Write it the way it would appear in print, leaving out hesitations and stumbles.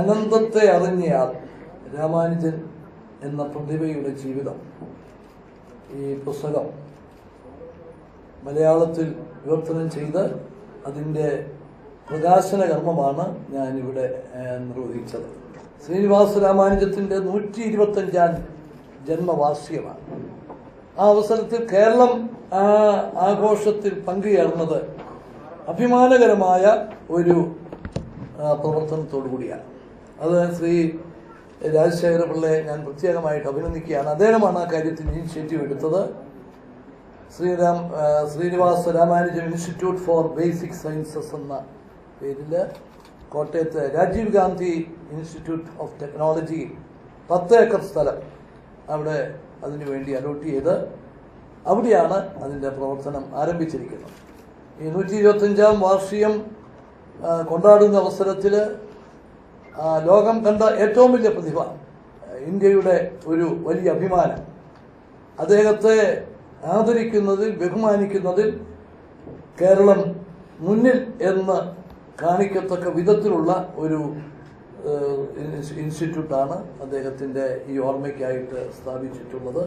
അനന്തത്തെ അറിഞ്ഞയാൾ രാമാനുജൻ എന്ന പ്രതിഭയുടെ ജീവിതം. ഈ പുസ്തകം മലയാളത്തിൽ വിവർത്തനം ചെയ്ത് അതിൻ്റെ പ്രകാശന കർമ്മമാണ് ഞാനിവിടെ നിർവഹിച്ചത്. ശ്രീനിവാസ രാമാനുജത്തിൻ്റെ 125ാം ജന്മവാർഷികമാണ്. ആ അവസരത്തിൽ കേരളം ആഘോഷത്തിൽ പങ്കുചേർന്നത് അഭിമാനകരമായ ഒരു പ്രവർത്തനത്തോടു കൂടിയാണ്. അത് ശ്രീ രാജശേഖര പിള്ളയെ ഞാൻ പ്രത്യേകമായിട്ട് അഭിനന്ദിക്കുകയാണ്. അദ്ദേഹമാണ് ആ കാര്യത്തിൽ ഇനിഷ്യേറ്റീവ് എടുത്തത്. Srinivasa Ramanujan institute for basic sciences എന്ന പേരിൽ കോട്ടയത്ത് Rajiv Gandhi institute of technology 10 acre സ്ഥലം അവിടെ അതിനു വേണ്ടി അലോട്ട് ചെയ്ത് അവിടെയാണ് അതിൻ്റെ പ്രവർത്തനം ആരംഭിച്ചിരിക്കുന്നത്. ഈ 125ാം വാർഷികം കൊണ്ടാടുന്ന അവസരത്തിൽ ലോകം കണ്ട ഏറ്റവും വലിയ പ്രതിഭ, ഇന്ത്യയുടെ ഒരു വലിയ അഭിമാനം, അദ്ദേഹത്തെ ആദരിക്കുന്നതിൽ ബഹുമാനിക്കുന്നതിൽ കേരളം മുന്നിൽ എന്ന് കാണിക്കത്തക്ക വിധത്തിലുള്ള ഒരു ഇൻസ്റ്റിറ്റ്യൂട്ടാണ് അദ്ദേഹത്തിൻ്റെ ഈ ഓർമ്മയ്ക്കായിട്ട് സ്ഥാപിച്ചിട്ടുള്ളത്.